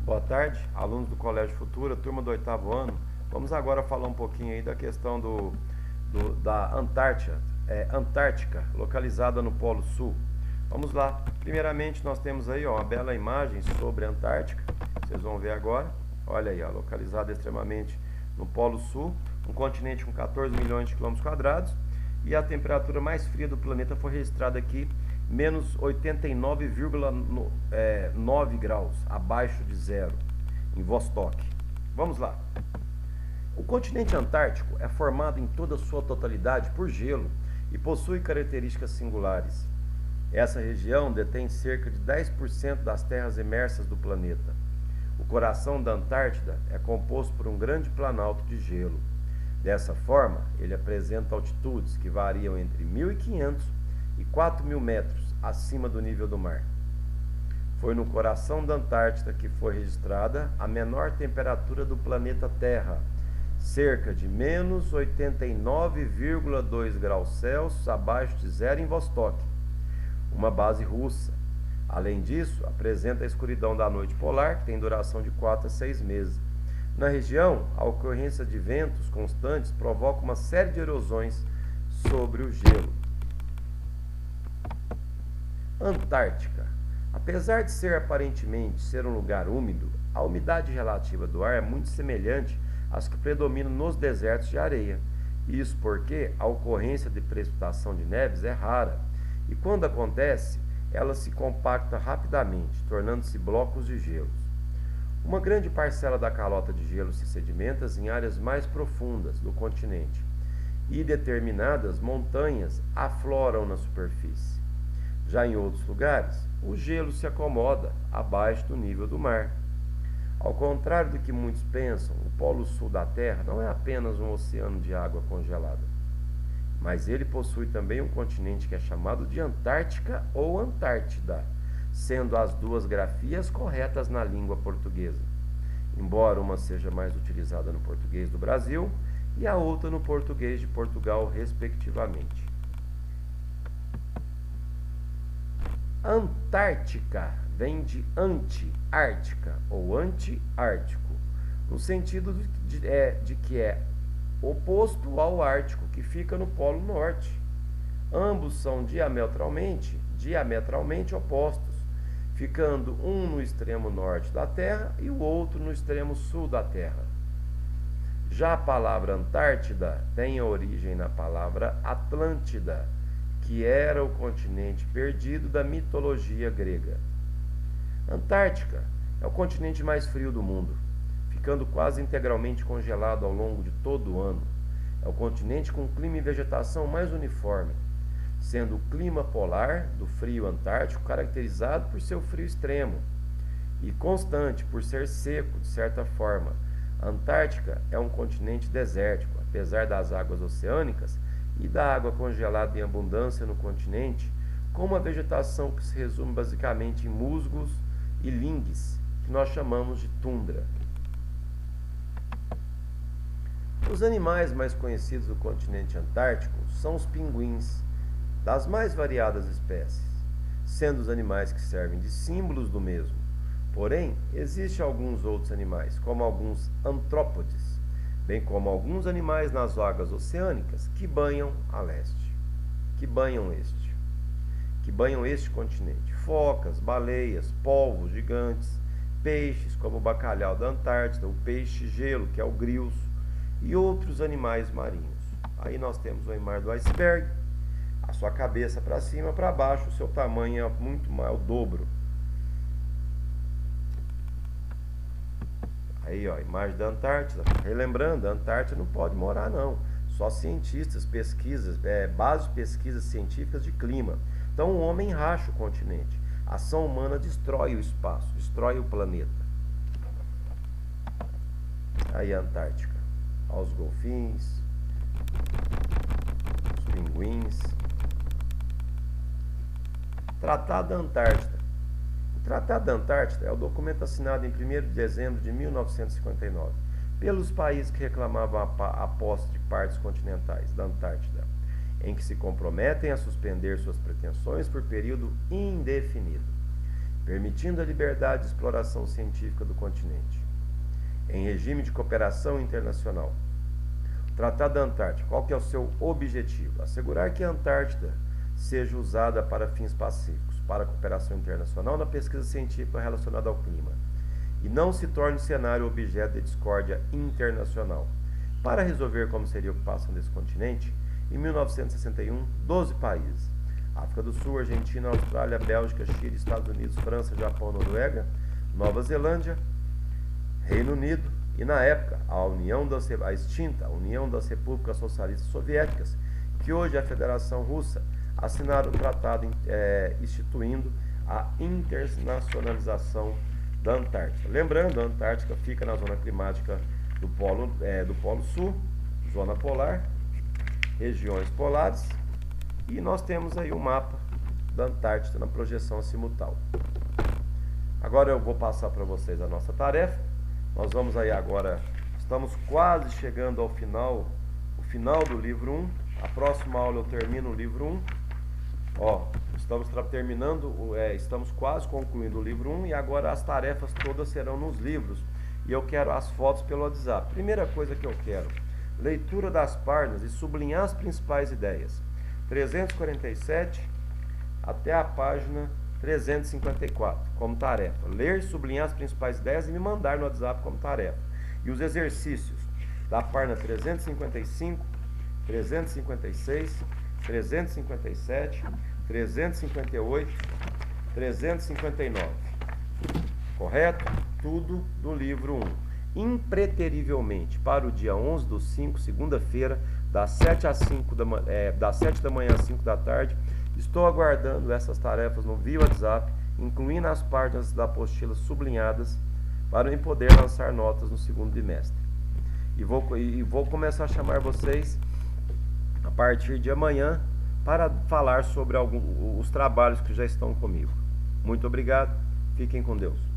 Boa tarde, alunos do Colégio Futura, turma do 8º ano. Vamos agora falar um pouquinho aí da questão da Antártica, localizada no Polo Sul. Vamos lá. Primeiramente, nós temos aí uma bela imagem sobre a Antártica. Vocês vão ver agora. Olha aí, localizada extremamente no Polo Sul, um continente com 14 milhões de quilômetros quadrados. E a temperatura mais fria do planeta foi registrada aqui, menos 89,9 graus, abaixo de zero, em Vostok. Vamos lá. O continente antártico é formado em toda a sua totalidade por gelo e possui características singulares. Essa região detém cerca de 10% das terras emersas do planeta. O coração da Antártida é composto por um grande planalto de gelo. Dessa forma, ele apresenta altitudes que variam entre 1.500 e 4.000 metros acima do nível do mar. Foi no coração da Antártida que foi registrada a menor temperatura do planeta Terra, cerca de menos 89,2 graus Celsius abaixo de zero em Vostok, uma base russa. Além disso, apresenta a escuridão da noite polar, que tem duração de 4 a 6 meses. Na região, a ocorrência de ventos constantes provoca uma série de erosões sobre o gelo. Antártica. Apesar de ser aparentemente ser um lugar úmido, a umidade relativa do ar é muito semelhante às que predominam nos desertos de areia. Isso porque a ocorrência de precipitação de neves é rara, e quando acontece, ela se compacta rapidamente, tornando-se blocos de gelos. Uma grande parcela da calota de gelo se sedimenta em áreas mais profundas do continente, e determinadas montanhas afloram na superfície. Já em outros lugares, o gelo se acomoda abaixo do nível do mar. Ao contrário do que muitos pensam, o Polo Sul da Terra não é apenas um oceano de água congelada, mas ele possui também um continente que é chamado de Antártica ou Antártida, sendo as duas grafias corretas na língua portuguesa, embora uma seja mais utilizada no português do Brasil e a outra no português de Portugal, respectivamente. Antártica vem de anti-ártica ou anti-ártico, no sentido de que é oposto ao Ártico, que fica no Polo Norte. Ambos são diametralmente opostos, ficando um no extremo norte da Terra e o outro no extremo sul da Terra. Já a palavra Antártida tem origem na palavra Atlântida, que era o continente perdido da mitologia grega. Antártica é o continente mais frio do mundo, ficando quase integralmente congelado ao longo de todo o ano. É o continente com clima e vegetação mais uniforme, sendo o clima polar do frio antártico caracterizado por seu frio extremo e constante por ser seco de certa forma. A Antártica é um continente desértico, apesar das águas oceânicas e da água congelada em abundância no continente, com uma vegetação que se resume basicamente em musgos e lingues, que nós chamamos de tundra. Os animais mais conhecidos do continente antártico são os pinguins, das mais variadas espécies, sendo os animais que servem de símbolos do mesmo. Porém, existem alguns outros animais, como alguns antrópodes, bem como alguns animais nas águas oceânicas que banham este continente. Focas, baleias, polvos gigantes, peixes como o bacalhau da Antártida, o peixe-gelo, que é o grilso, e outros animais marinhos. Aí nós temos o imar do iceberg. A sua cabeça para cima, para baixo, o seu tamanho é muito maior, o dobro. Aí, imagem da Antártida. Relembrando, a Antártida não pode morar, não. Só cientistas, bases de pesquisas científicas de clima. Então, o homem racha o continente. A ação humana destrói o espaço, destrói o planeta. Aí a Antártica. Olha os golfinhos, os pinguins. Tratado da Antártida. O Tratado da Antártida é o documento assinado em 1º de dezembro de 1959 pelos países que reclamavam a posse de partes continentais da Antártida, em que se comprometem a suspender suas pretensões por período indefinido. permitindo a liberdade de exploração científica do continente. Em regime de cooperação internacional. O Tratado da Antártica, qual que é o seu objetivo? Assegurar que a Antártida seja usada para fins pacíficos, para a cooperação internacional na pesquisa científica relacionada ao clima, e não se torne cenário objeto de discórdia internacional. Para resolver como seria a ocupação desse continente, em 1961, 12 países, África do Sul, Argentina, Austrália, Bélgica, Chile, Estados Unidos, França, Japão, Noruega, Nova Zelândia, Reino Unido e, na época, a extinta União das Repúblicas Socialistas Soviéticas, que hoje é a Federação Russa, assinaram um tratado instituindo a internacionalização da Antártica. Lembrando, a Antártica fica na zona climática do Polo Sul, zona polar, regiões polares, e nós temos aí o mapa da Antártida na projeção azimutal. Agora eu vou passar para vocês a nossa tarefa. Nós vamos aí agora, estamos quase chegando ao final, o final do livro 1. A próxima aula eu termino o livro 1. Estamos quase concluindo o livro 1 e agora as tarefas todas serão nos livros. E eu quero as fotos pelo WhatsApp. Primeira coisa que eu quero, leitura das páginas e sublinhar as principais ideias. 347 até a página 354, como tarefa. Ler e sublinhar as principais ideias e me mandar no WhatsApp como tarefa. E os exercícios da página 355, 356, 357, 358, 359. Correto? Tudo do livro 1. Impreterivelmente, para o dia 11/5, segunda-feira, das 7 da manhã às 5 da tarde, estou aguardando essas tarefas no via WhatsApp, incluindo as páginas da apostila sublinhadas, para eu poder lançar notas no segundo bimestre. E vou começar a chamar vocês a partir de amanhã para falar sobre os trabalhos que já estão comigo. Muito obrigado, fiquem com Deus.